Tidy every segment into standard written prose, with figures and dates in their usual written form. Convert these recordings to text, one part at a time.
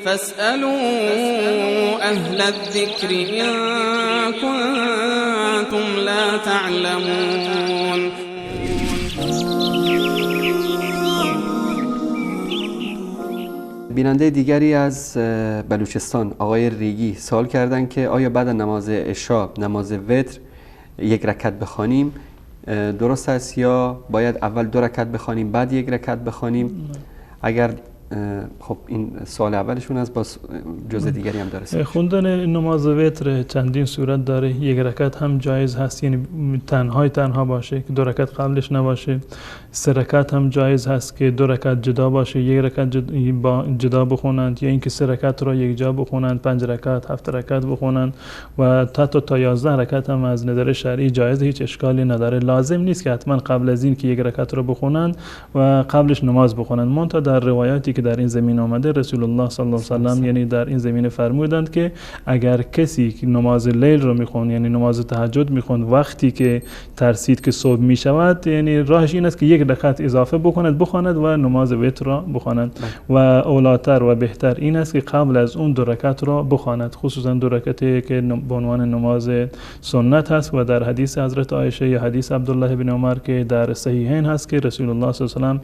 فاسألوا أهل الذكر إن كنتم لا تعلمون. بیننده دیگری از بلوچستان آقای ریگی سوال کردن که آیا بعد نماز عشا نماز وتر یک رکعت بخوانیم درست است یا باید اول 2 رکعت بخوانیم بعد 1 رکعت بخوانیم؟ اگر خب این سوال اولشون از باز جزء دیگری هم داره. خوندن نماز وتر چندین صورت داره. 1 رکعت هم جایز هست، یعنی تنها باشه که 2 رکعت قبلش نباشه. 3 رکعت هم جایز هست که 2 رکعت جدا باشه، 1 رکعت جدا بخونند، یا اینکه 3 رکعت رو یک جا بخونند، 5 رکعت 7 رکعت بخونند و تا 11 رکعت هم از نظر شرعی جایز، هیچ اشکالی نداره. لازم نیست که حتما قبل از این که 1 رکعت رو بخونند و قبلش نماز بخونند. منتها در روایاتی که در این زمین آمده رسول الله صلی الله علیه و سلم یعنی در این زمینه فرمودند که اگر کسی که نماز لیل رو میخوند یعنی نماز تهجد میخوند وقتی که ترسید که صبح میشود، یعنی راهش این است که 1 رکعت اضافه بخواند و نماز وتر را بخواند و اولاتر و بهتر این است که قبل از اون 2 رکعت را بخواند، خصوصا 2 رکعتی که به عنوان نماز سنت هست و در حدیث حضرت عایشه یا حدیث عبدالله بن عمر که در صحیحین هست که رسول الله صلی الله علیه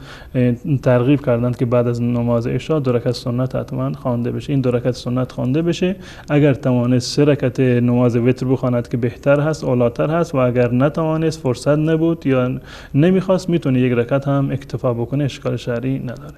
و سلم ترغیب کردند که بعد از نماز عشا 2 رکعت سنت حتما خوانده بشه. این 2 رکعت سنت خوانده بشه. اگر توانست 3 رکعت نماز وتر بخواند که بهتر هست، اولاتر هست، و اگر نتوانست فرصت نبود یا نمیخواست میتونه 1 رکعت هم اکتفا بکنه، اشکال شرعی نداره.